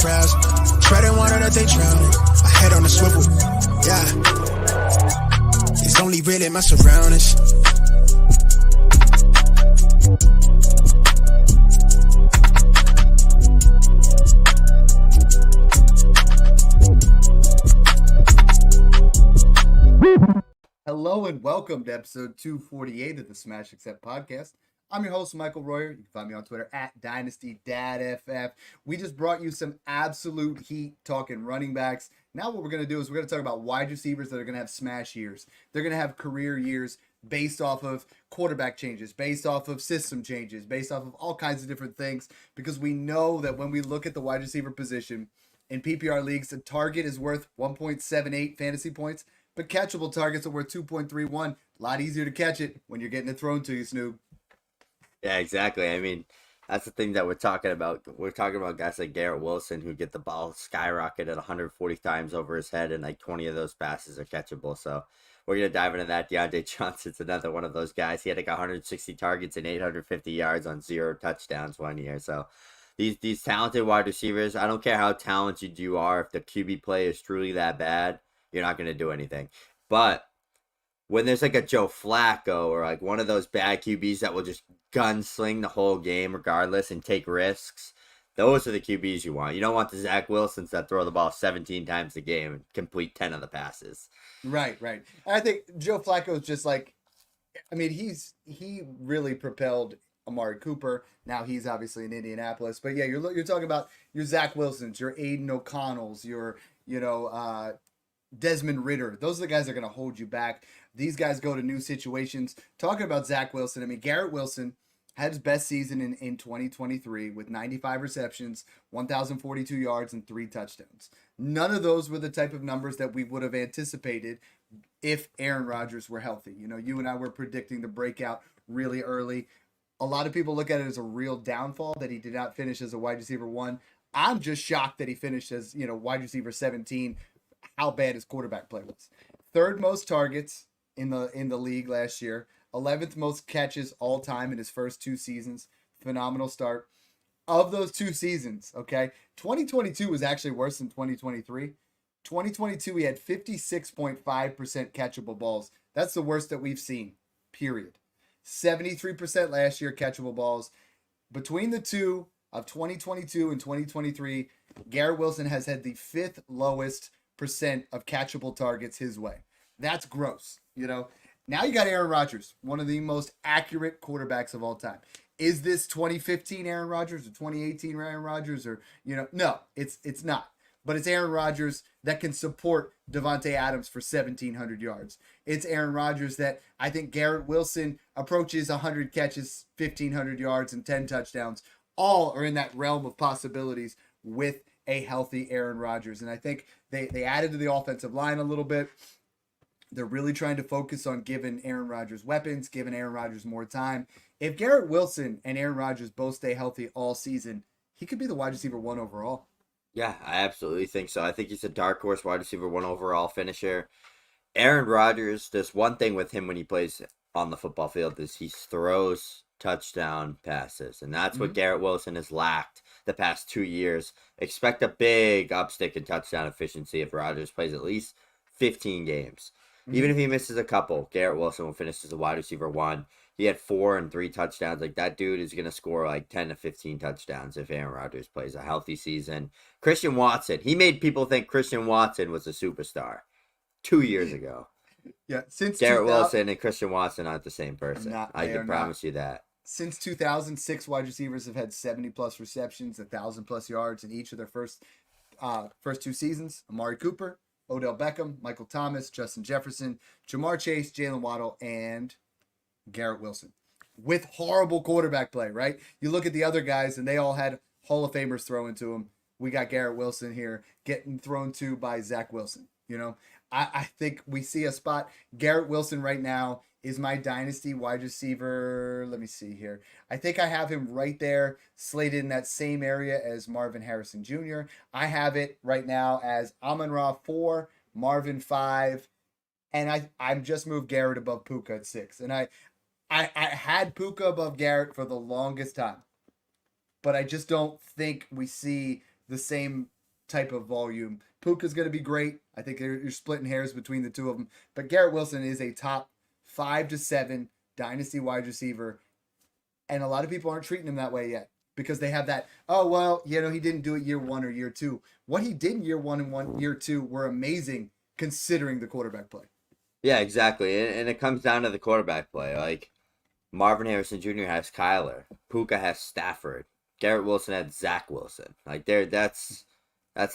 crowds. Treading water that they drowning. My head on the swivel. Yeah. It's only really my surroundings. Hello and welcome to episode 248 of the Smash Accept podcast. I'm your host, Michael Royer. You can find me on Twitter at DynastyDadFF. We just brought you some absolute heat talking running backs. Now what we're going to do is we're going to talk about wide receivers that are going to have smash years. They're going to have career years based off of quarterback changes, based off of system changes, based off of all kinds of different things, because we know that when we look at the wide receiver position in PPR leagues, the target is worth 1.78 fantasy points, but catchable targets are worth 2.31. A lot easier to catch it when you're getting it thrown to you, Snoop. Yeah, exactly. I mean, that's the thing that we're talking about. We're talking about guys like Garrett Wilson who get the ball skyrocketed 140 times over his head, and like 20 of those passes are catchable. So we're going to dive into that. Deontay Johnson's another one of those guys. He had like 160 targets and 850 yards on 0 touchdowns 1 year. So these talented wide receivers, I don't care how talented you are, if the QB play is truly that bad, you're not going to do anything. But when there's like a Joe Flacco or like one of those bad QBs that will just gunsling the whole game regardless and take risks, those are the QBs you want. You don't want the Zach Wilsons that throw the ball 17 times a game and complete 10 of the passes. Right. And I think Joe Flacco is just like, I mean, he really propelled Amari Cooper. Now he's obviously in Indianapolis, but yeah, you're talking about your Zach Wilsons, your Aiden O'Connells, your Desmond Ridder. Those are the guys that are going to hold you back. These guys go to new situations. Talking about Zach Wilson, I mean, Garrett Wilson had his best season in 2023 with 95 receptions, 1,042 yards, and 3 touchdowns. None of those were the type of numbers that we would have anticipated if Aaron Rodgers were healthy. You know, you and I were predicting the breakout really early. A lot of people look at it as a real downfall that he did not finish as a wide receiver 1. I'm just shocked that he finished as, wide receiver 17, how bad his quarterback play was. Third most targets in the league last year. 11th most catches all time in his first 2 seasons. Phenomenal start. Of those 2 seasons, okay, 2022 was actually worse than 2023. 2022, he had 56.5% catchable balls. That's the worst that we've seen, period. 73% last year catchable balls. Between the two of 2022 and 2023, Garrett Wilson has had the 5th lowest percent of catchable targets his way. That's gross, Now you got Aaron Rodgers, one of the most accurate quarterbacks of all time. Is this 2015 Aaron Rodgers or 2018 Aaron Rodgers or, no, it's not. But it's Aaron Rodgers that can support Devontae Adams for 1,700 yards. It's Aaron Rodgers that I think Garrett Wilson approaches 100 catches, 1,500 yards, and 10 touchdowns. All are in that realm of possibilities with a healthy Aaron Rodgers. And I think they added to the offensive line a little bit. They're really trying to focus on giving Aaron Rodgers weapons, giving Aaron Rodgers more time. If Garrett Wilson and Aaron Rodgers both stay healthy all season, he could be the wide receiver 1 overall. Yeah, I absolutely think so. I think he's a dark horse wide receiver 1 overall finisher. Aaron Rodgers, there's one thing with him when he plays on the football field is he throws touchdown passes. And that's what Garrett Wilson has lacked the past 2 years. Expect a big upstick in touchdown efficiency if Rodgers plays at least 15 games. Even if he misses a couple, Garrett Wilson will finish as a wide receiver 1. He had 4 and 3 touchdowns. Like, that dude is going to score like 10 to 15 touchdowns if Aaron Rodgers plays a healthy season. Christian Watson, he made people think Christian Watson was a superstar 2 years ago. Yeah, since Garrett Wilson and Christian Watson aren't the same person. I can promise you that. Since 2006, wide receivers have had 70-plus receptions, 1,000-plus yards in each of their first 2 seasons. Amari Cooper, Odell Beckham, Michael Thomas, Justin Jefferson, Jamar Chase, Jalen Waddle, and Garrett Wilson. With horrible quarterback play, right? You look at the other guys, and they all had Hall of Famers thrown to them. We got Garrett Wilson here getting thrown to by Zach Wilson. I think we see a spot. Garrett Wilson right now is my dynasty wide receiver. Let me see here. I think I have him right there, slated in that same area as Marvin Harrison Jr. I have it right now as Amon-Ra 4, Marvin 5, and I'm just moved Garrett above Puka at 6. And I had Puka above Garrett for the longest time, but I just don't think we see the same type of volume. Puka's going to be great. I think you're splitting hairs between the two of them. But Garrett Wilson is a top 5 to 7 dynasty wide receiver. And a lot of people aren't treating him that way yet because they have that, oh, well, he didn't do it year 1 or year 2. What he did in year 1 and year 2 were amazing considering the quarterback play. Yeah, exactly. And it comes down to the quarterback play. Like, Marvin Harrison Jr. has Kyler. Puka has Stafford. Garrett Wilson had Zach Wilson. Like, that's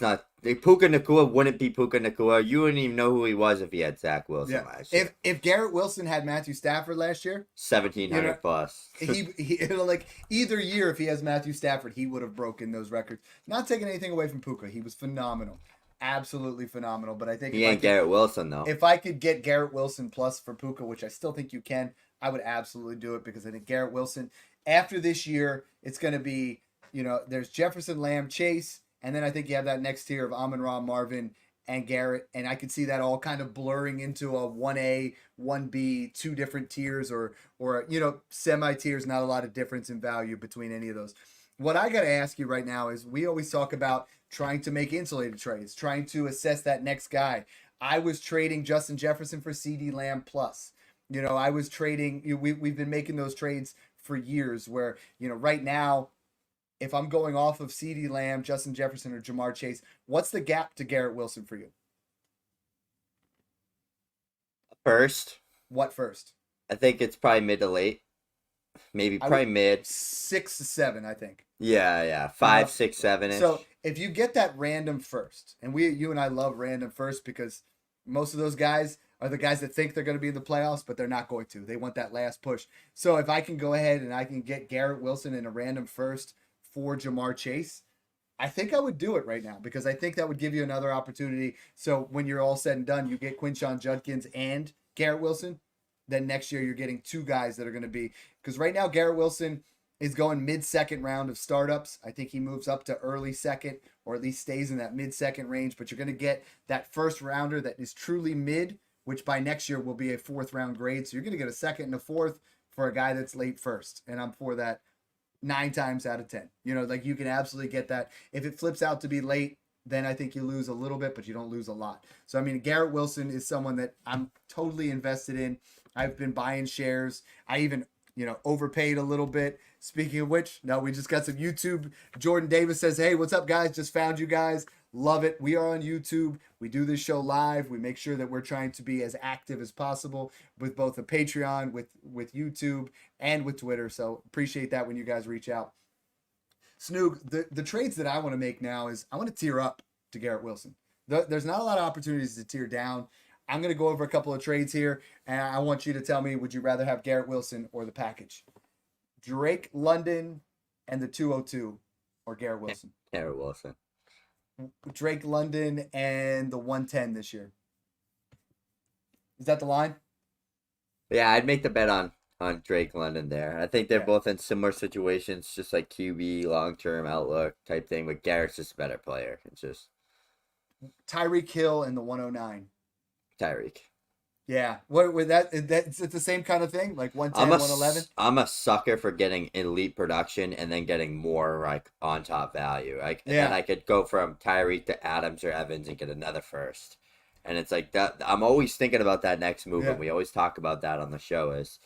not... Puka Nacua wouldn't be Puka Nacua. You wouldn't even know who he was if he had Zach Wilson last year. If Garrett Wilson had Matthew Stafford last year... 1,700 plus. he like, either year, if he has Matthew Stafford, he would have broken those records. Not taking anything away from Puka. He was phenomenal. Absolutely phenomenal. But I think... He ain't Garrett Wilson, though. If I could get Garrett Wilson plus for Puka, which I still think you can, I would absolutely do it because I think Garrett Wilson, after this year, it's going to be, there's Jefferson, Lamb, Chase, and then I think you have that next tier of Amon-Ra, Marvin, and Garrett, and I could see that all kind of blurring into a 1A, 1B, 2 different tiers or semi-tiers, not a lot of difference in value between any of those. What I got to ask you right now is we always talk about trying to make insulated trades, trying to assess that next guy. I was trading Justin Jefferson for CeeDee Lamb plus. I was trading, we've been making those trades for years where, right now, if I'm going off of CeeDee Lamb, Justin Jefferson, or Jamar Chase, what's the gap to Garrett Wilson for you? First. What first? I think it's probably mid to late. Maybe probably mid. 6 to 7, I think. Yeah. 5, 6, 7-ish. So if you get that random first, and you and I love random first because most of those guys are the guys that think they're going to be in the playoffs, but they're not going to. They want that last push. So if I can go ahead and I can get Garrett Wilson in a random first for Jamar Chase, I think I would do it right now because I think that would give you another opportunity. So when you're all said and done, you get Quinshon Judkins and Garrett Wilson. Then next year you're getting 2 guys that are going to be, because right now Garrett Wilson is going mid-second round of startups. I think he moves up to early second or at least stays in that mid-second range, but you're going to get that first rounder that is truly mid, which by next year will be a 4th round grade. So you're going to get a 2nd and a 4th for a guy that's late first. And I'm for that 9 times out of 10. You can absolutely get that. If it flips out to be late, then I think you lose a little bit, but you don't lose a lot. So, Garrett Wilson is someone that I'm totally invested in. I've been buying shares. I even, overpaid a little bit. Speaking of which, we just got some YouTube. Jordan Davis says, hey, what's up, guys? Just found you guys. Love it. We are on YouTube. We do this show live. We make sure that we're trying to be as active as possible with both the Patreon, with YouTube, and with Twitter. So appreciate that when you guys reach out. Snoog, the trades that I want to make now is I want to tier up to Garrett Wilson. There's not a lot of opportunities to tier down. I'm going to go over a couple of trades here, and I want you to tell me, would you rather have Garrett Wilson or the package? Drake London and the 202 or Garrett Wilson? Garrett Wilson. Drake London and the 110 this year. Is that the line? Yeah, I'd make the bet on Drake London there. I think they're both in similar situations, just like QB, long-term outlook type thing, but Garrett's just a better player. It's just... Tyreek Hill and the 109. Tyreek. Yeah. What with that? It's the same kind of thing, like 110, 111. I'm a sucker for getting elite production and then getting more like on top value. And then I could go from Tyreek to Adams or Evans and get another first. And it's like that. I'm always thinking about that next move, and we always talk about that on the show. Is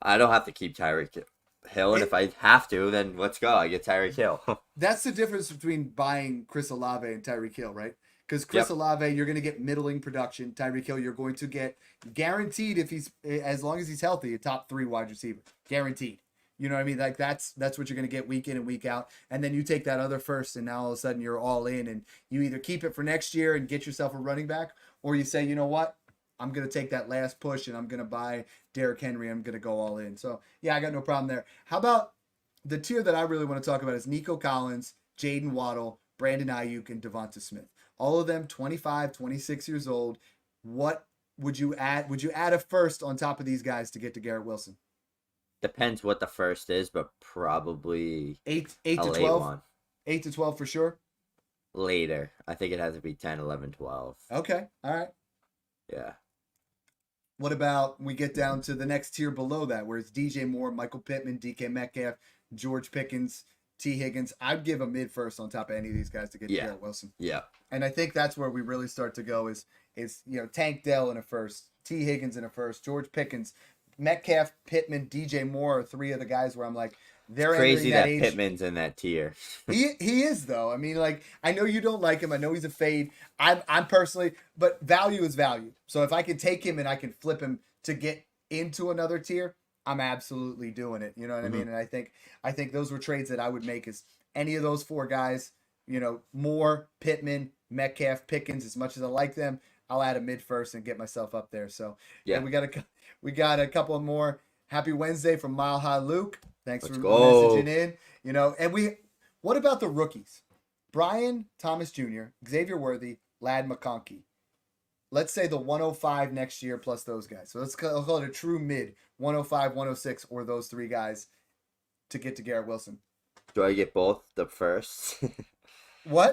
I don't have to keep Tyreek Hill, and if I have to, then let's go. I get Tyreek Hill. That's the difference between buying Chris Olave and Tyreek Hill, right? Because Chris Olave, you're going to get middling production. Tyreek Hill, you're going to get guaranteed, as long as he's healthy, a top 3 wide receiver, guaranteed. You know what I mean? Like that's what you're going to get week in and week out. And then you take that other first, and now all of a sudden you're all in, and you either keep it for next year and get yourself a running back, or you say, you know what? I'm going to take that last push and I'm going to buy Derrick Henry. I'm going to go all in. So yeah, I got no problem there. How about the tier that I really want to talk about is Nico Collins, Jaden Waddle, Brandon Ayuk, and Devonta Smith. All of them 25, 26 years old. What would you add? Would you add a first on top of these guys to get to Garrett Wilson? Depends what the first is, but probably 8 to 12. 8 to 12 for sure. Later. I think it has to be 10, 11, 12. Okay. All right. Yeah. What about we get down to the next tier below that, where it's DJ Moore, Michael Pittman, DK Metcalf, George Pickens, T. Higgins. I'd give a mid first on top of any of these guys to get Yeah. Garrett Wilson. Yeah. And I think that's where we really start to go is Tank Dell in a first, T. Higgins in a first, George Pickens, Metcalf, Pittman, DJ Moore are three of the guys where I'm like, they're Crazy entering that age. Pittman's in that tier. He is though. I mean, like, I know you don't like him. I know he's a fade. I'm personally, but value is value. So if I can take him and I can flip him to get into another tier, I'm absolutely doing it. You know what I mean? And I think those were trades that I would make is any of those four guys, Moore, Pittman, Metcalf, Pickens, as much as I like them, I'll add a mid first and get myself up there. So Yeah. and we got a couple more. Happy Wednesday from Mile High Luke. Thanks Let's for go. messaging in. And what about the rookies? Brian Thomas Jr., Xavier Worthy, Lad McConkey. Let's say the 105 next year plus those guys. So let's call it a true mid, 105, 106, or those three guys to get to Garrett Wilson. Do I get both the first? What?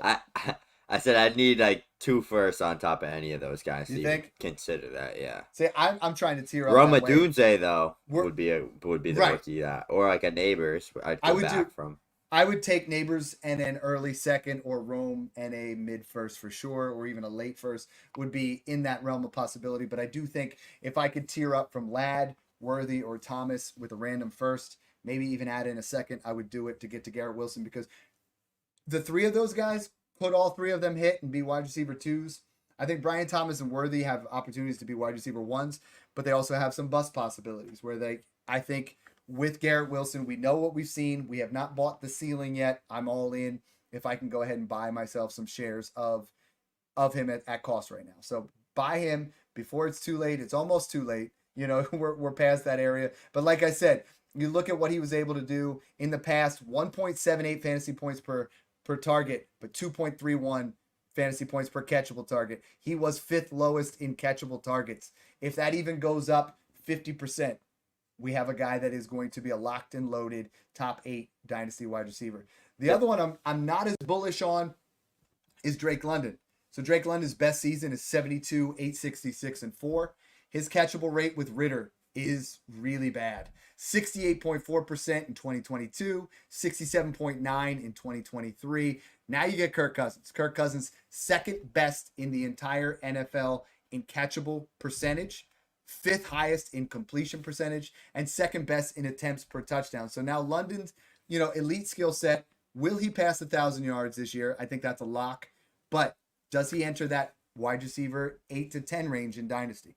I said I'd need like 2 firsts on top of any of those guys. You to even think? consider that? Yeah. See, I'm trying to tear up. Roma that way. Dunze though We're- would be the Right. rookie that, or like a Neighbors. I'd I go would back do- from. I would take Neighbors and an early second, or Rome and a mid first for sure, or even a late first would be in that realm of possibility. But I do think if I could tear up from Lad, Worthy, or Thomas with a random first, maybe even add in a second, I would do it to get to Garrett Wilson, because the three of those guys, could all three of them hit and be wide receiver 2s? I think Brian Thomas and Worthy have opportunities to be wide receiver 1s, but they also have some bust possibilities where I think with Garrett Wilson, we know what we've seen. We have not bought the ceiling yet. I'm all in if I can go ahead and buy myself some shares of him at cost right now. So buy him before it's too late. It's almost too late. We're past that area. But like I said, you look at what he was able to do in the past, 1.78 fantasy points per target, but 2.31 fantasy points per catchable target. He was 5th lowest in catchable targets. If that even goes up 50%, we have a guy that is going to be a locked and loaded top 8 dynasty wide receiver. The other one I'm not as bullish on is Drake London. So Drake London's best season is 72, 866, and 4. His catchable rate with Ritter is really bad. 68.4% in 2022, 67.9 in 2023. Now you get Kirk Cousins. Kirk Cousins, second best in the entire NFL in catchable percentage, 5th highest in completion percentage, and 2nd best in attempts per touchdown. So now London's, elite skill set. Will he pass 1,000 yards this year? I think that's a lock. But does he enter that wide receiver 8 to 10 range in Dynasty?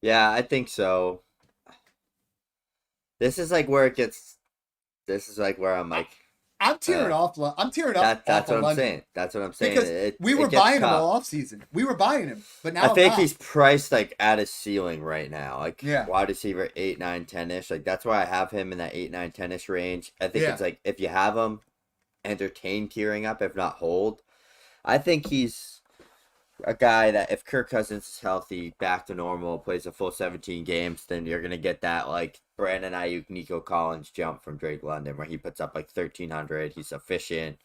Yeah, I think so. This is like where it gets. This is like where I'm like. I'm tearing off. I'm tearing up. That's off what of I'm London. saying. That's what I'm saying. Because we were it gets buying him tough. all off season. We were buying him, but now I think I'm not. he's priced like at his ceiling right now. Like Yeah. wide receiver 8, 9, 10-ish. Like that's why I have him in that 8, 9, 10-ish range. I think Yeah. it's like if you have him, entertain tearing up, if not hold. I think he's a guy that if Kirk Cousins is healthy, back to normal, plays a full 17 games, then you're gonna get that like Brandon Ayuk, Nico Collins jump from Drake London where he puts up like 1,300. He's efficient.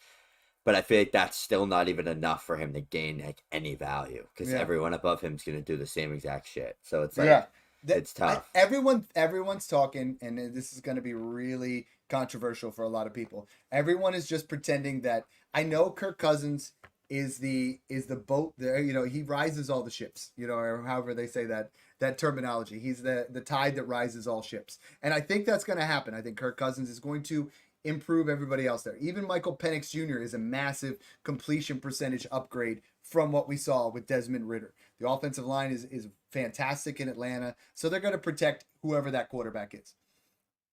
But I feel like that's still not even enough for him to gain like any value because Yeah. everyone above him is going to do the same exact shit. So it's like, it's tough. Everyone's talking, and this is going to be really controversial for a lot of people. Everyone is just pretending that I know Kirk Cousins is the boat there. He rises all the ships. Or however they say that terminology. He's the tide that rises all ships, and I think that's going to happen. I think Kirk Cousins is going to improve everybody else there. Even Michael Penix Jr. is a massive completion percentage upgrade from what we saw with Desmond Ritter. The offensive line is fantastic in Atlanta, so they're going to protect whoever that quarterback is.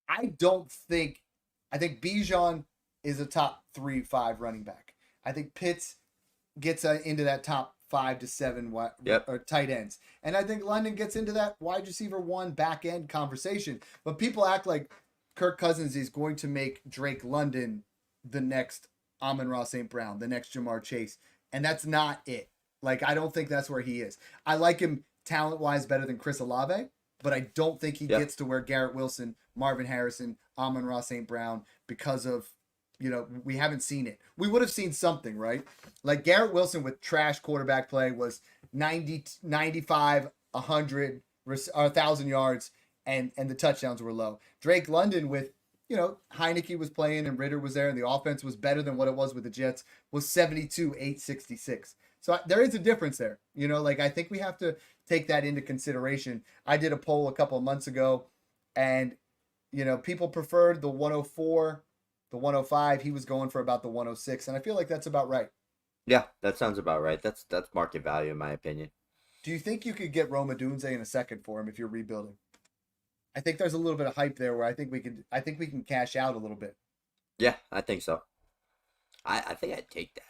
I think Bijan is a top 3-5 running back. I think Pitts gets into that top 5 to 7 or tight ends. And I think London gets into that wide receiver 1 back end conversation. But people act like Kirk Cousins is going to make Drake London the next Amon-Ra St. Brown, the next Jamar Chase. And that's not it. Like, I don't think that's where he is. I like him talent-wise better than Chris Olave, but I don't think he gets to where Garrett Wilson, Marvin Harrison, Amon-Ra St. Brown, because of, we haven't seen it. We would have seen something, right? Like Garrett Wilson with trash quarterback play was 90, 95, 100, or 1,000 yards, and the touchdowns were low. Drake London with, Heineke was playing and Ritter was there, and the offense was better than what it was with the Jets, was 72-866. So there is a difference there. I think we have to take that into consideration. I did a poll a couple of months ago, and people preferred the 104, the 105. He was going for about the 106, and I feel like that's about right. Yeah, that sounds about right. That's market value in my opinion. Do you think you could get Rome Odunze in a second for him if you're rebuilding? I think there's a little bit of hype there where I think we can cash out a little bit. Yeah, I think so. I think I'd take that.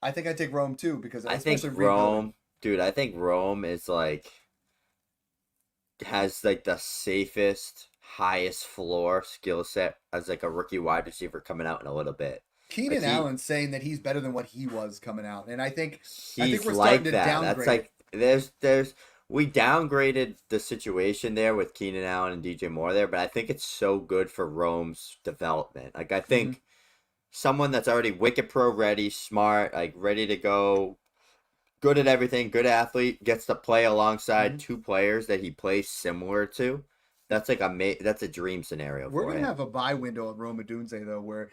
I think I'd take Rome too, because I think Rome is has the safest, highest floor skill set as a rookie wide receiver coming out in a little bit. Keenan Allen's saying that he's better than what he was coming out, and I think we're starting like to that. downgrade. There's we downgraded the situation there with Keenan Allen and DJ Moore there, but I think it's so good for Rome's development. I think someone that's already wicked pro ready, smart, ready to go, good at everything, good athlete, gets to play alongside two players that he plays similar to. That's that's a dream scenario. We're gonna have a buy window at Rome Odunze though, where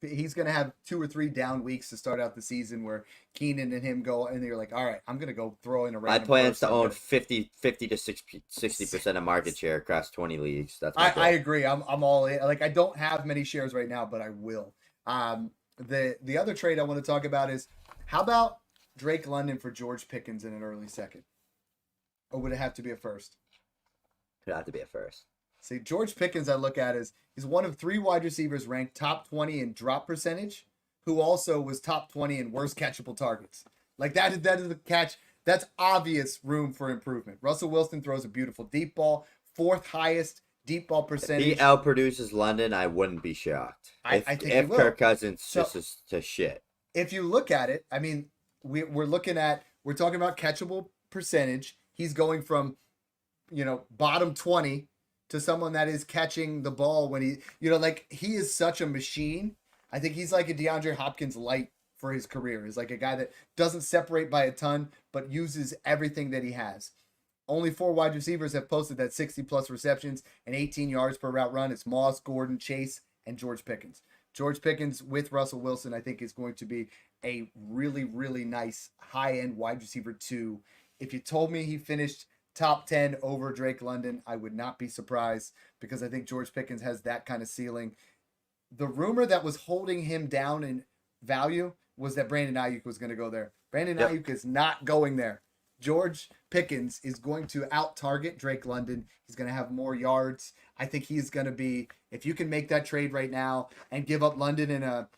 he's gonna have 2 or 3 down weeks to start out the season where Keenan and him go, and you're like, all right, I'm gonna go throw in a random. My plan is to own 50 to 60% of market share across 20 leagues. That's I agree. I'm all in. I don't have many shares right now, but I will. The other trade I want to talk about is, how about Drake London for George Pickens in an early second, or would it have to be a first? Could have to be a first. See, George Pickens, I look at he's one of 3 wide receivers ranked top 20 in drop percentage, who also was top 20 in worst catchable targets. That is the catch. That's obvious room for improvement. Russell Wilson throws a beautiful deep ball, 4th highest deep ball percentage. If he outproduces London, I wouldn't be shocked. I think if Kirk Cousins just is to shit. If you look at it, I mean, we're talking about catchable percentage. He's going from bottom 20 to someone that is catching the ball when he is such a machine. I think he's like a DeAndre Hopkins light for his career. He's like a guy that doesn't separate by a ton, but uses everything that he has. Only 4 wide receivers have posted that 60-plus receptions and 18 yards per route run. It's Moss, Gordon, Chase, and George Pickens. George Pickens with Russell Wilson, I think, is going to be a really, really nice high-end wide receiver 2. If you told me he finished top 10 over Drake London, I would not be surprised, because I think George Pickens has that kind of ceiling. The rumor that was holding him down in value was that Brandon Ayuk was going to go there. Brandon Ayuk is not going there. George Pickens is going to out-target Drake London. He's going to have more yards. I think he's going to be, if you can make that trade right now and give up London in a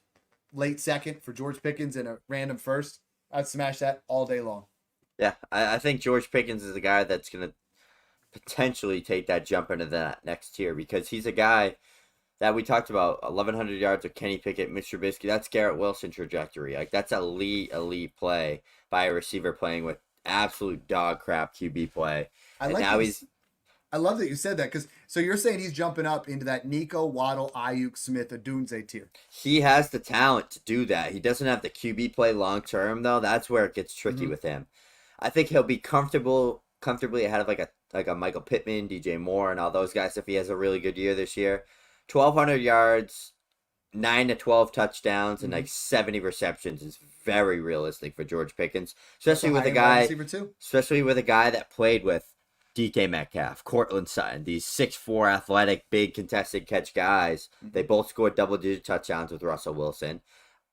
late second for George Pickens in a random first, I'd smash that all day long. Yeah, I think George Pickens is the guy that's going to potentially take that jump into that next tier, because he's a guy that we talked about, 1,100 yards of Kenny Pickett, Mitch Trubisky. That's Garrett Wilson trajectory. That's elite play by a receiver playing with absolute dog crap QB play. I love that you said that, because so you're saying he's jumping up into that Nico, Waddle, Ayuk, Smith, Odunze tier. He has the talent to do that. He doesn't have the QB play long term though. That's where it gets tricky with him. I think he'll be comfortably ahead of a Michael Pittman, DJ Moore, and all those guys if he has a really good year this year. 1,200 yards, 9 to 12 touchdowns, and 70 receptions is very realistic for George Pickens, especially with a guy that played with DK Metcalf, Cortland Sutton, these 6'4" athletic, big contested catch guys. They both scored double-digit touchdowns with Russell Wilson.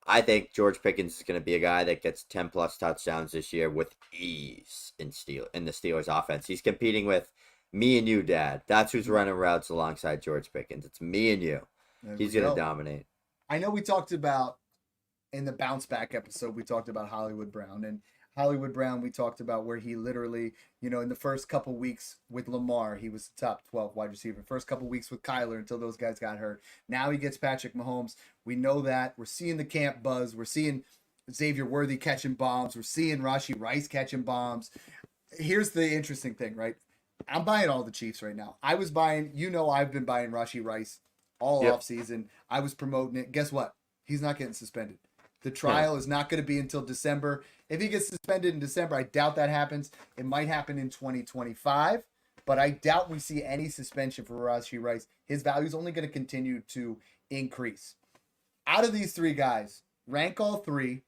I think George Pickens is going to be a guy that gets 10-plus touchdowns this year with ease in the Steelers offense. He's competing with me and you, Dad. That's who's running routes alongside George Pickens. It's me and you. He's going to dominate. I know we talked about, in the bounce back episode, we talked about Hollywood Brown. And Hollywood Brown, we talked about where he literally, in the first couple weeks with Lamar, he was the top 12 wide receiver. First couple weeks with Kyler until those guys got hurt. Now he gets Patrick Mahomes. We know that. We're seeing the camp buzz. We're seeing Xavier Worthy catching bombs. We're seeing Rashee Rice catching bombs. Here's the interesting thing, right? I'm buying all the Chiefs right now. I've been buying Rashee Rice all off season. I was promoting it. Guess what? He's not getting suspended. The trial is not going to be until December. If he gets suspended in December, I doubt that happens. It might happen in 2025, but I doubt we see any suspension for Rashee Rice. His value is only going to continue to increase. Out of these three guys, rank all three.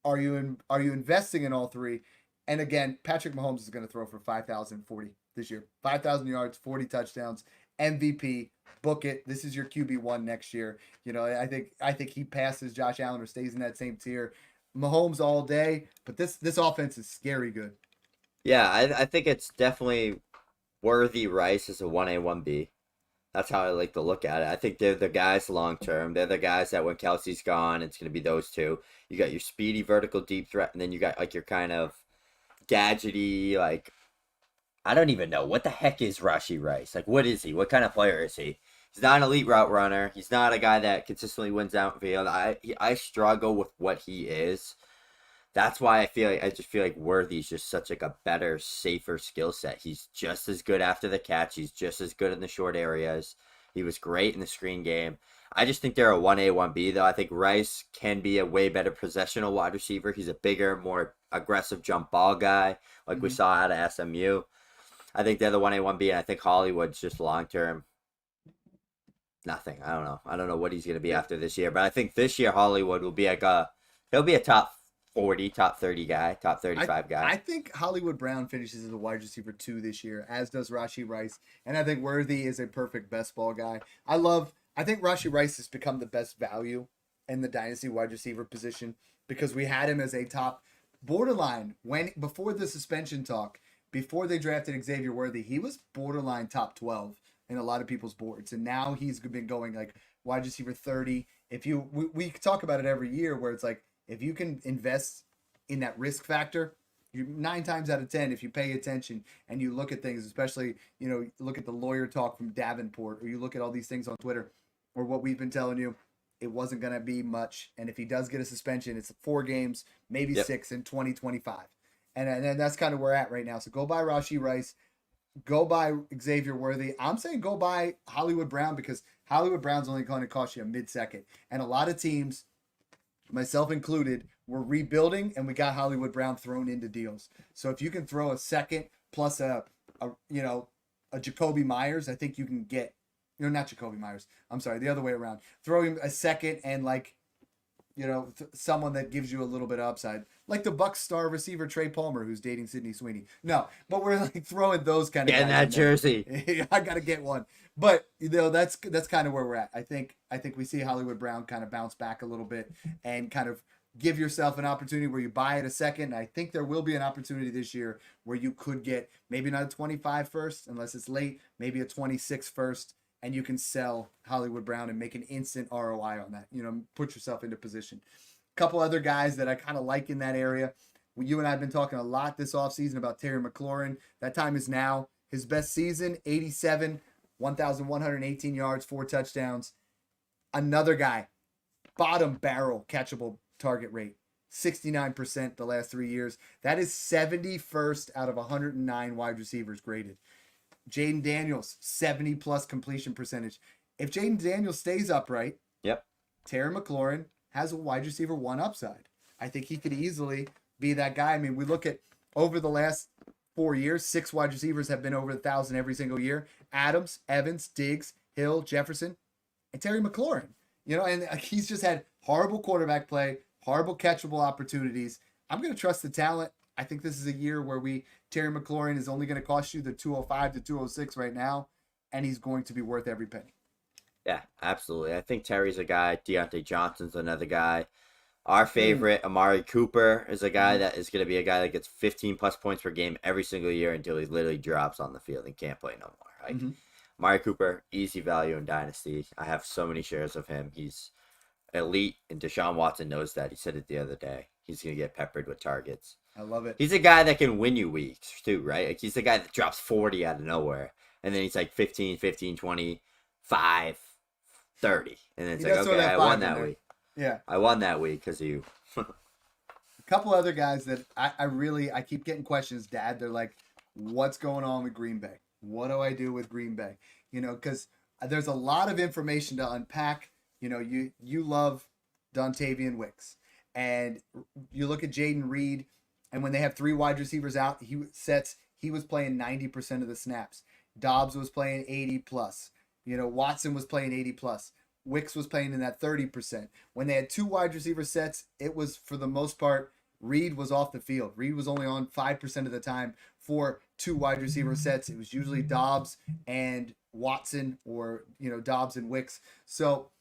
Are you investing in all three? And again, Patrick Mahomes is going to throw for 5,040 this year. 5,000 yards, 40 touchdowns, MVP. Book it. This is your QB1 next year. You know, I think he passes Josh Allen or stays in that same tier. Mahomes all day, but this offense is scary good. Yeah, I think it's definitely worthy. Rice is a 1A, 1B. That's how I like to look at it. I think they're the guys long term. They're the guys that when Kelsey's gone, it's going to be those two. You got your speedy vertical deep threat, and then you got like your kind of gadgety, like, I don't even know. What the heck is Rashee Rice? Like, what is he? What kind of player is he? He's not an elite route runner. He's not a guy that consistently wins downfield. I struggle with what he is. That's why I just feel like Worthy's just such like a better, safer skill set. He's just as good after the catch. He's just as good in the short areas. He was great in the screen game. I just think they're a 1A, 1B, though. I think Rice can be a way better possessional wide receiver. He's a bigger, more aggressive jump ball guy, like we saw out of SMU. I think they're the 1A, 1B, and I think Hollywood's just long-term nothing. I don't know what he's going to be after this year, but I think this year Hollywood will be like he'll be a top 40, top 30 guy, top 35 guy. I think Hollywood Brown finishes as a wide receiver 2 this year, as does Rashee Rice. And I think Worthy is a perfect best ball guy. I think Rashee Rice has become the best value in the dynasty wide receiver position because we had him as a top borderline before the suspension talk, before they drafted Xavier Worthy, he was borderline top 12 in a lot of people's boards. And now he's been going like wide receiver 30. We talk about it every year where it's like, if you can invest in that risk factor, you 9 times out of 10, if you pay attention and you look at things, especially, you know, look at the lawyer talk from Davenport, or you look at all these things on Twitter, or what we've been telling you, it wasn't going to be much. And if he does get a suspension, it's 4 games, maybe 6 in 2025. And that's kind of where we're at right now. So go buy Rashee Rice, go buy Xavier Worthy. I'm saying go buy Hollywood Brown because Hollywood Brown's only going to cost you a mid-second. And a lot of teams, myself included, we're rebuilding and we got Hollywood Brown thrown into deals. So if you can throw a second plus a Jacoby Myers, I think you can get, not Jacoby Myers. I'm sorry, the other way around. Throw him a second and someone that gives you a little bit of upside, like the Bucs star receiver Trey Palmer, who's dating Sydney Sweeney. No, but we're like throwing those kind of guys in that jersey. I gotta get one. But that's kind of where we're at. I think we see Hollywood Brown kind of bounce back a little bit and kind of give yourself an opportunity where you buy it a second. I think there will be an opportunity this year where you could get maybe not a 25 first, unless it's late, maybe a 26 first, and you can sell Hollywood Brown and make an instant ROI on that. Put yourself into position. A couple other guys that I kind of like in that area. You and I have been talking a lot this offseason about Terry McLaurin. That time is now. His best season, 87, 1,118 yards, 4 touchdowns. Another guy, bottom barrel catchable target rate, 69% the last 3 years. That is 71st out of 109 wide receivers graded. Jaden Daniels, 70+ completion percentage. If Jaden Daniels stays upright, Terry McLaurin has a wide receiver 1 upside. I think he could easily be that guy. I mean, we look at over the last 4 years, 6 wide receivers have been over 1,000 every single year. Adams, Evans, Diggs, Hill, Jefferson, and Terry McLaurin. And he's just had horrible quarterback play, horrible catchable opportunities. I'm going to trust the talent. I think this is a year where Terry McLaurin is only going to cost you the 205 to 206 right now, and he's going to be worth every penny. Yeah, absolutely. I think Terry's a guy. Deontay Johnson's another guy. Our favorite, Amari Cooper, is a guy that is going to be a guy that gets 15+ points per game every single year until he literally drops on the field and can't play no more. Amari Cooper, easy value in Dynasty. I have so many shares of him. He's elite, and Deshaun Watson knows that. He said it the other day. He's going to get peppered with targets. I love it. He's a guy that can win you weeks, too, right? Like, he's the guy that drops 40 out of nowhere, and then he's like 15, 20, 5, 30. And then it's like, okay, I won that week. Yeah. I won that week because of you. A couple other guys that I keep getting questions, Dad. They're like, what's going on with Green Bay? What do I do with Green Bay? Because there's a lot of information to unpack. You love Dontavian Wicks. And you look at Jaden Reed, and when they have 3 wide receivers out, he he was playing 90% of the snaps. Dobbs was playing 80 plus. Watson was playing 80 plus. Wicks was playing in that 30%. When they had two wide receiver sets, it was for the most part, Reed was off the field. Reed was only on 5% of the time for two wide receiver sets. It was usually Dobbs and Watson, or Dobbs and Wicks. So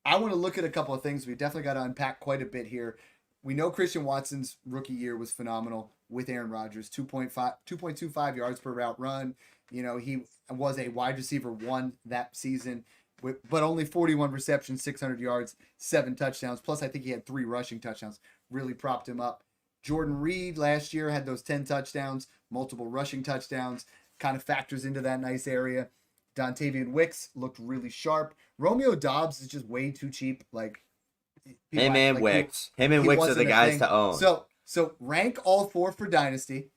I want to look at a couple of things. We definitely got to unpack quite a bit here. We know Christian Watson's rookie year was phenomenal with Aaron Rodgers, 2.25 yards per route run. He was a wide receiver 1 that season, but only 41 receptions, 600 yards, 7 touchdowns. Plus, I think he had 3 rushing touchdowns. Really propped him up. Jordan Reed last year had those 10 touchdowns, multiple rushing touchdowns, kind of factors into that nice area. Dontavian Wicks looked really sharp. Romeo Dobbs is just way too cheap. Him and Wicks are the guys to own. So rank all 4 for Dynasty,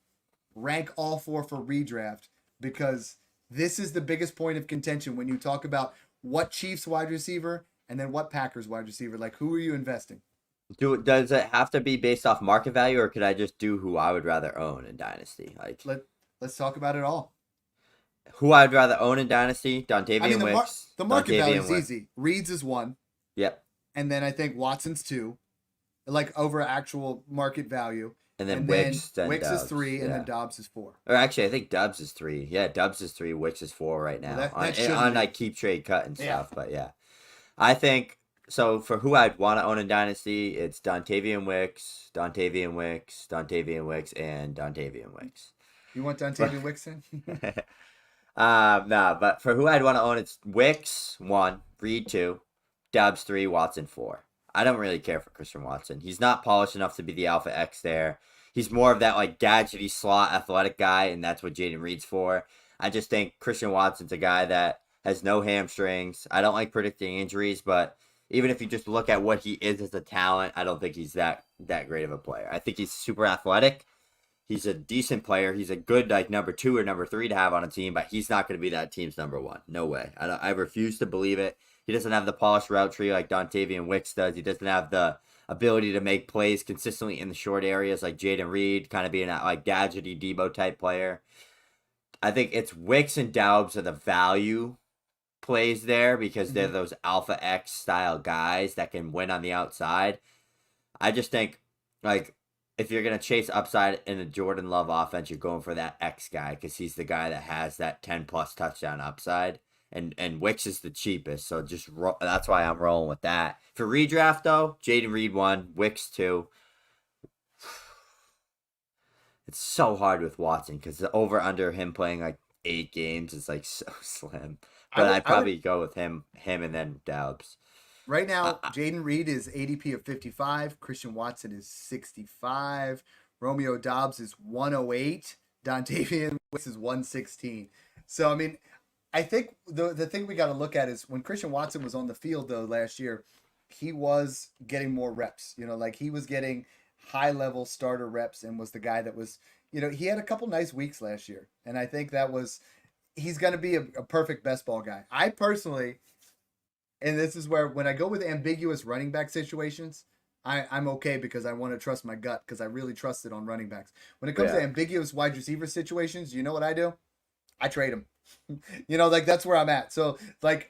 rank all 4 for redraft, because this is the biggest point of contention when you talk about what Chiefs wide receiver and then what Packers wide receiver. Who are you investing? Does it have to be based off market value, or could I just do who I would rather own in Dynasty? Let's talk about it all. Who I'd rather own in Dynasty? Dontavian Wicks. The market value is easy. Reed's is 1. Yep. And then I think Watson's 2, over actual market value. And then Wicks is 3, and then Dobbs is 4. Or actually, I think Dobbs is 3. Yeah, Dobbs is 3. Wicks is 4 right now on keep trade cut and stuff. But yeah, I think so. For who I'd want to own in Dynasty, it's Dontavian Wicks, Dontavian Wicks, Dontavian Wicks, and Dontavian Wicks. You want Dontavian Wicks in? No, but for who I'd want to own, it's Wicks 1, Reed 2, Dobbs 3, Watson 4. I don't really care for Christian Watson. He's not polished enough to be the Alpha X there. He's more of that gadgety slot athletic guy, and that's what Jaden Reed's for. I just think Christian Watson's a guy that has no hamstrings. I don't like predicting injuries, but even if you just look at what he is as a talent, I don't think he's that great of a player. I think he's super athletic. He's a decent player. He's a good number 2 or number 3 to have on a team, but he's not going to be that team's number 1. No way. I refuse to believe it. He doesn't have the polished route tree like Dontavian Wicks does. He doesn't have the ability to make plays consistently in the short areas like Jaden Reed, kind of being that gadgety Debo type player. I think it's Wicks and Dobbs are the value plays there because they're those Alpha X style guys that can win on the outside. I just think if you're going to chase upside in a Jordan Love offense, you're going for that X guy because he's the guy that has that 10-plus touchdown upside. And Wicks is the cheapest, so that's why I'm rolling with that. For redraft, though, Jaden Reed 1, Wicks 2. It's so hard with Watson because the over-under him playing 8 games is so slim. But I'd probably go with him and then Dobbs. Right now, Jaden Reed is ADP of 55. Christian Watson is 65. Romeo Dobbs is 108. Dontavian Wicks is 116. So, I think the thing we got to look at is when Christian Watson was on the field, though, last year, he was getting more reps. He was getting high-level starter reps and was the guy that was, he had a couple nice weeks last year. And I think he's going to be a perfect best ball guy. I personally, and this is where when I go with ambiguous running back situations, I'm okay because I want to trust my gut because I really trust it on running backs. When it comes to ambiguous wide receiver situations, you know what I do? I trade him. That's where I'm at. So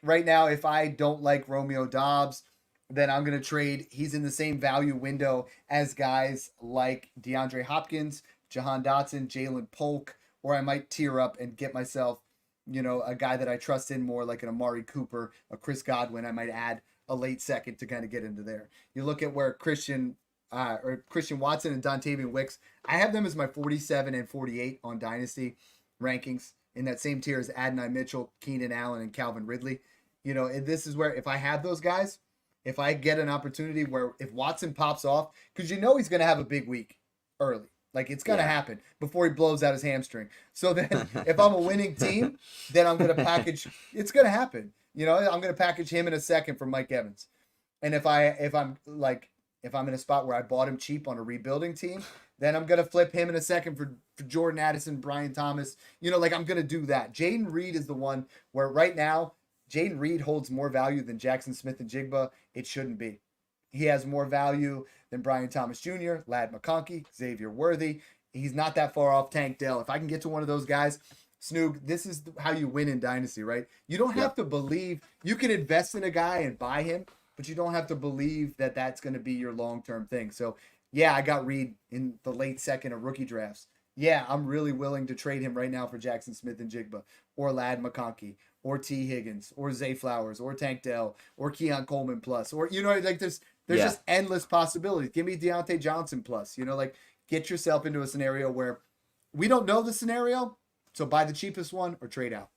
right now, if I don't like Romeo Dobbs, then I'm going to trade. He's in the same value window as guys like DeAndre Hopkins, Jahan Dotson, Jalen Polk, or I might tier up and get myself, a guy that I trust in more like an Amari Cooper, a Chris Godwin. I might add a late second to kind of get into there. You look at where Christian Watson and Dontavian Wicks, I have them as my 47 and 48 on Dynasty rankings. In that same tier as Adonai Mitchell, Keenan Allen, and Calvin Ridley. And this is where if I have those guys, if I get an opportunity where if Watson pops off, because he's going to have a big week early. It's going to happen before he blows out his hamstring. So then if I'm a winning team, then I'm going to package. It's going to happen. I'm going to package him in a second for Mike Evans. And if I'm in a spot where I bought him cheap on a rebuilding team, then I'm going to flip him in a second for Jordan Addison, Brian Thomas. I'm going to do that. Jaden Reed is the one where right now, Jaden Reed holds more value than Jackson Smith and Jigba. It shouldn't be. He has more value than Brian Thomas Jr., Lad McConkey, Xavier Worthy. He's not that far off Tank Dell. If I can get to one of those guys, Snoog, this is how you win in Dynasty, right? You don't have to believe. You can invest in a guy and buy him, but you don't have to believe that that's going to be your long-term thing. So, yeah, I got Reed in the late second of rookie drafts. Yeah, I'm really willing to trade him right now for Jackson Smith and Jigba, or Lad McConkey, or T. Higgins, or Zay Flowers, or Tank Dell, or Keon Coleman plus, or like there's just endless possibilities. Give me Deontay Johnson plus. Like get yourself into a scenario where we don't know the scenario, so buy the cheapest one or trade out.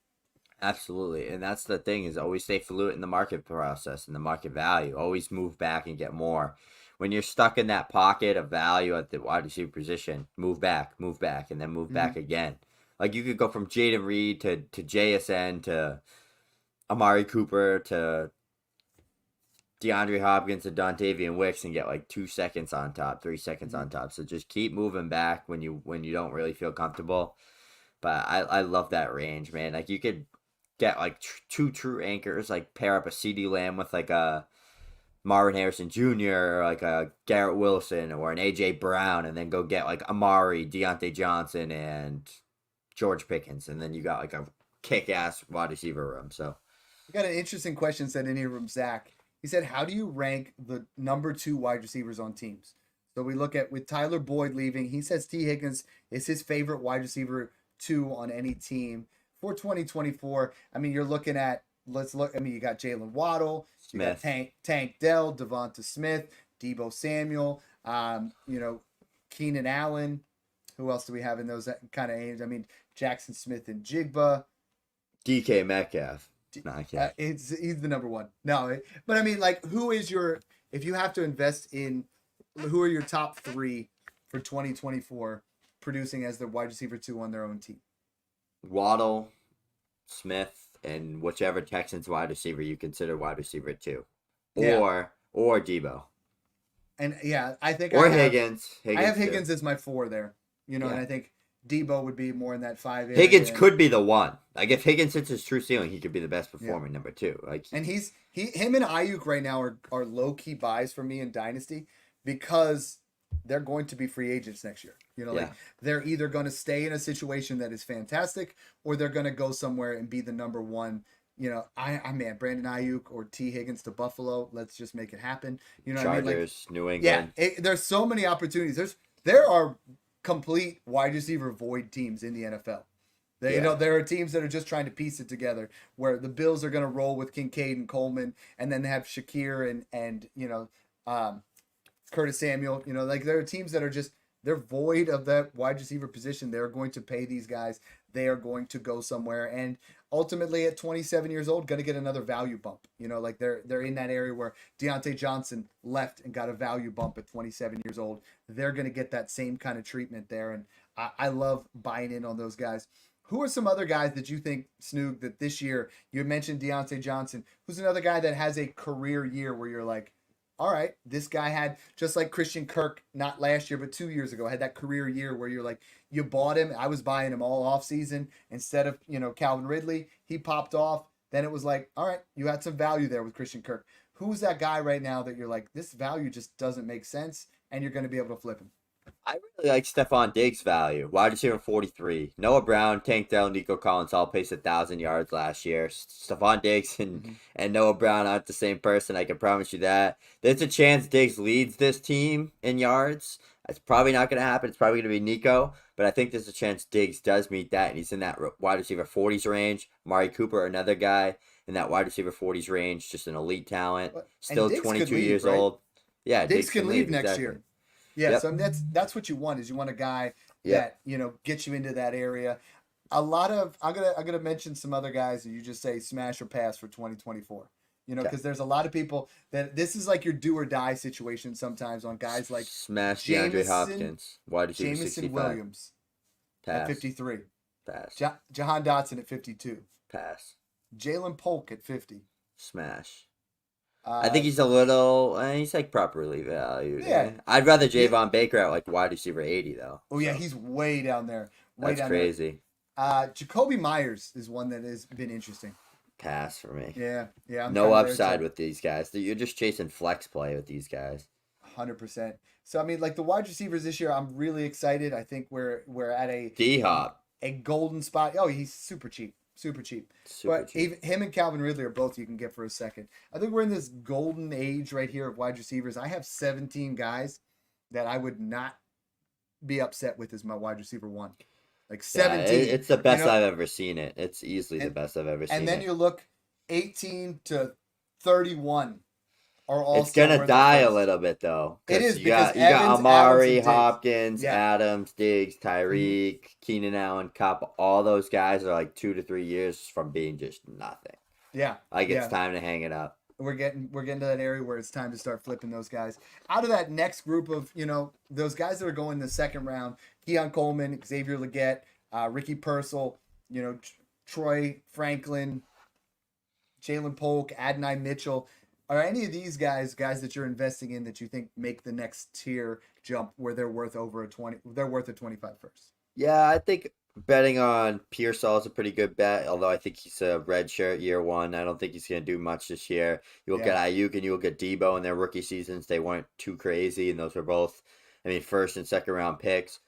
Absolutely, and that's the thing is always stay fluid in the market process and the market value. Always move back and get more. When you're stuck in that pocket of value at the wide receiver position, move back, and then move back again. Like you could go from Jaden Reed to JSN to Amari Cooper to DeAndre Hopkins to Dontavian Wicks and get like 2 seconds on top, 3 seconds on top. So just keep moving back when you don't really feel comfortable. But I love that range, man. Like you could get like two true anchors, like pair up a CeeDee Lamb with like a Marvin Harrison Jr. or like a Garrett Wilson or an AJ Brown, and then go get like Amari, Deontay Johnson, and George Pickens, and then you got like a kick-ass wide receiver room. So we got an interesting question sent in here from Zach. He said, "How do you rank the number 2 wide receivers on teams?" So we look at with Tyler Boyd leaving. He says T. Higgins is his favorite wide receiver 2 on any team for 2024. I mean, you're looking at. Let's look. I mean, you got Jalen Waddle, you got Tank Dell, Devonta Smith, Deebo Samuel, Keenan Allen. Who else do we have in those kind of names? I mean, Jackson Smith and Jigba, DK Metcalf. He's the number 1. No, but I mean, like, who is your? If you have to invest in, who are your top 3 for 2024 producing as the wide receiver 2 on their own team? Waddle, Smith, and whichever Texans wide receiver you consider wide receiver 2, or Deebo, and I think Higgins. I have Higgins as my 4 there, and I think Deebo would be more in that 5 area. Higgins could be the 1. Like if Higgins hits his true ceiling, he could be the best performing number 2. Like, and him and Ayuk right now are low key buys for me in Dynasty because they're going to be free agents next year. Like they're either going to stay in a situation that is fantastic or they're going to go somewhere and be the number 1. Man, Brandon Ayuk or T. Higgins to Buffalo. Let's just make it happen. Chargers, what I mean? Like, New England. Yeah, there's so many opportunities. There are complete wide receiver void teams in the NFL. There are teams that are just trying to piece it together. Where the Bills are going to roll with Kincaid and Coleman, and then they have Shakir and Curtis Samuel. Like there are teams that are just. They're void of that wide receiver position. They're going to pay these guys. They are going to go somewhere. And ultimately at 27 years old, going to get another value bump. Like they're in that area where Deontay Johnson left and got a value bump at 27 years old. They're going to get that same kind of treatment there. And I love buying in on those guys. Who are some other guys that you think, Snoog, that this year, you had mentioned Deontay Johnson, who's another guy that has a career year where you're like, all right, this guy had, just like Christian Kirk, not last year, but 2 years ago, had that career year where you're like, you bought him. I was buying him all off season instead of, Calvin Ridley. He popped off. Then it was like, all right, you had some value there with Christian Kirk. Who's that guy right now that you're like, this value just doesn't make sense and you're going to be able to flip him? I really like Stephon Diggs' value. Wide receiver 43. Noah Brown, Tank Dell, Nico Collins all paced 1,000 yards last year. Stephon Diggs and Noah Brown aren't the same person. I can promise you that. There's a chance Diggs leads this team in yards. It's probably not going to happen. It's probably going to be Nico. But I think there's a chance Diggs does meet that. And he's in that wide receiver 40s range. Amari Cooper, another guy in that wide receiver 40s range. Just an elite talent. Still 22 years old. Yeah, Diggs can leave next year. Yeah, so that's what you want is you want a guy that gets you into that area. A lot of I'm gonna mention some other guys that you just say smash or pass for 2024. Because there's a lot of people that this is like your do or die situation sometimes on guys like smash DeAndre Hopkins, wide receiver Jameson 65. Williams Pass. at 53. Pass. Jahan Dotson at 52. Pass. Jalen Polk at 50. Smash. I think he's a little. He's like properly valued. Yeah. I'd rather Javon Baker at like wide receiver 80 though. Oh yeah, he's way down there. That's crazy. Jacoby Myers is one that has been interesting. Pass for me. Yeah. No upside with these guys. You're just chasing flex play with these guys. 100%. So I mean, like the wide receivers this year, I'm really excited. I think we're at D Hop, a golden spot. Oh, he's super cheap, super cheap. super But cheap. even him and Calvin Ridley are both you can get for a second. I think we're in this golden age right here of wide receivers. I have 17 guys that I would not be upset with as my wide receiver one. Like Yeah, 17. it's the best you know? I've ever seen it. It's easily the And- best I've ever seen And then it. you look 18 to 31 are all It's still gonna worth die a first. little bit though. It 'Cause is, you because got you got Evans, Amari, Adams, and Diggs. Hopkins, Yeah. Adams, Diggs, Tyreek, Keenan Allen, Cup. All those guys are like 2 to 3 years from being just nothing. Yeah. Like it's yeah. time to hang it up. We're getting to that area where it's time to start flipping those guys out of that next group of those guys that are going the second round. Keon Coleman, Xavier Legette, Ricky Purcell, Troy Franklin, Jalen Polk, Adonai Mitchell. Are any of these guys that you're investing in that you think make the next tier jump where they're worth over a 20? They're worth a 25 first. Yeah, I think betting on Pearsall is a pretty good bet. Although I think he's a red shirt year one. I don't think he's gonna do much this year. You'll get Ayuk and you'll get Debo in their rookie seasons. They weren't too crazy, and those were both, first and second round picks.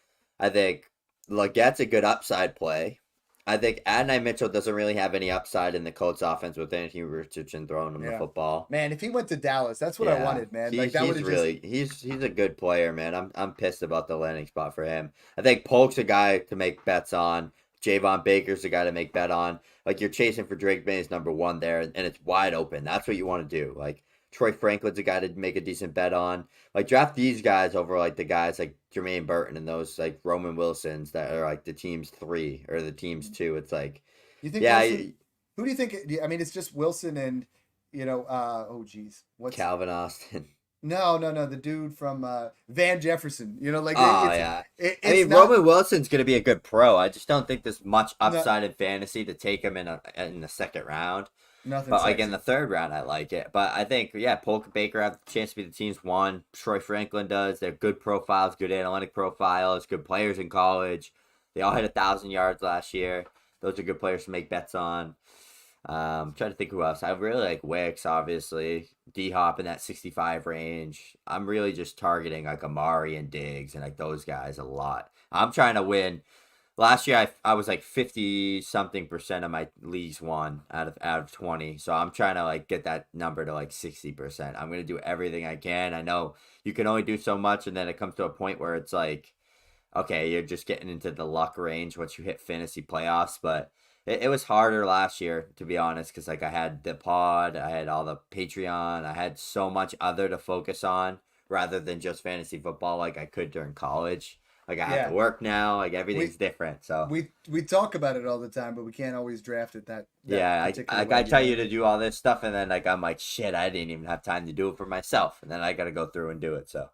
I think Legette's a good upside play. I think Adonai Mitchell doesn't really have any upside in the Colts offense with Anthony Richardson throwing him the football. Man, if he went to Dallas, that's what I wanted, man. Like that would He's have really he's a good player, man. I'm pissed about the landing spot for him. I think Polk's a guy to make bets on. Javon Baker's a guy to make bet on. Like you're chasing for Drake May's number one there, and it's wide open. That's what you want to do. Like Troy Franklin's a guy to make a decent bet on. Like draft these guys over like the guys like Jermaine Burton and those like Roman Wilsons that are like the team's 3 or the team's 2. It's like you think Wilson, who do you think? I mean, it's just Wilson and what's Calvin Austin. No, the dude from Van Jefferson. It's Roman Wilson's gonna be a good pro. I just don't think there's much upside in fantasy to take him in the second round. Nothing. But like in the third round, I like it. But I think Polk and Baker have the chance to be the team's one. Troy Franklin does. They're good profiles, good analytic profiles, good players in college. They all hit 1,000 yards last year. Those are good players to make bets on. Trying to think who else. I really like Wicks, obviously. D Hop in that 65 range. I'm really just targeting like Amari and Diggs and like those guys a lot. I'm trying to win. Last year I was like 50-something% of my leagues won out of 20. So I'm trying to like get that number to like 60%. I'm gonna do everything I can. I know you can only do so much, and then it comes to a point where it's like, okay, you're just getting into the luck range once you hit fantasy playoffs. But it was harder last year, to be honest, because like I had the pod, I had all the Patreon, I had so much other to focus on rather than just fantasy football like I could during college. Like I have to work now. Like everything's different. So we talk about it all the time, but we can't always draft it that I tell you to do all this stuff, and then like I'm like, shit, I didn't even have time to do it for myself, and then I got to go through and do it. So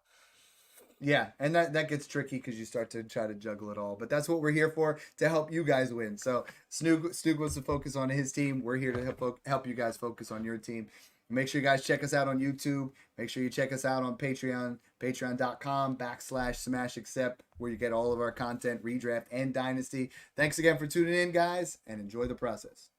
yeah, and that gets tricky because you start to try to juggle it all. But that's what we're here for, to help you guys win. So Snoog wants to focus on his team. We're here to help you guys focus on your team. Make sure you guys check us out on YouTube. Make sure you check us out on Patreon, patreon.com/SmashAccept, where you get all of our content, redraft and dynasty. Thanks again for tuning in, guys, and enjoy the process.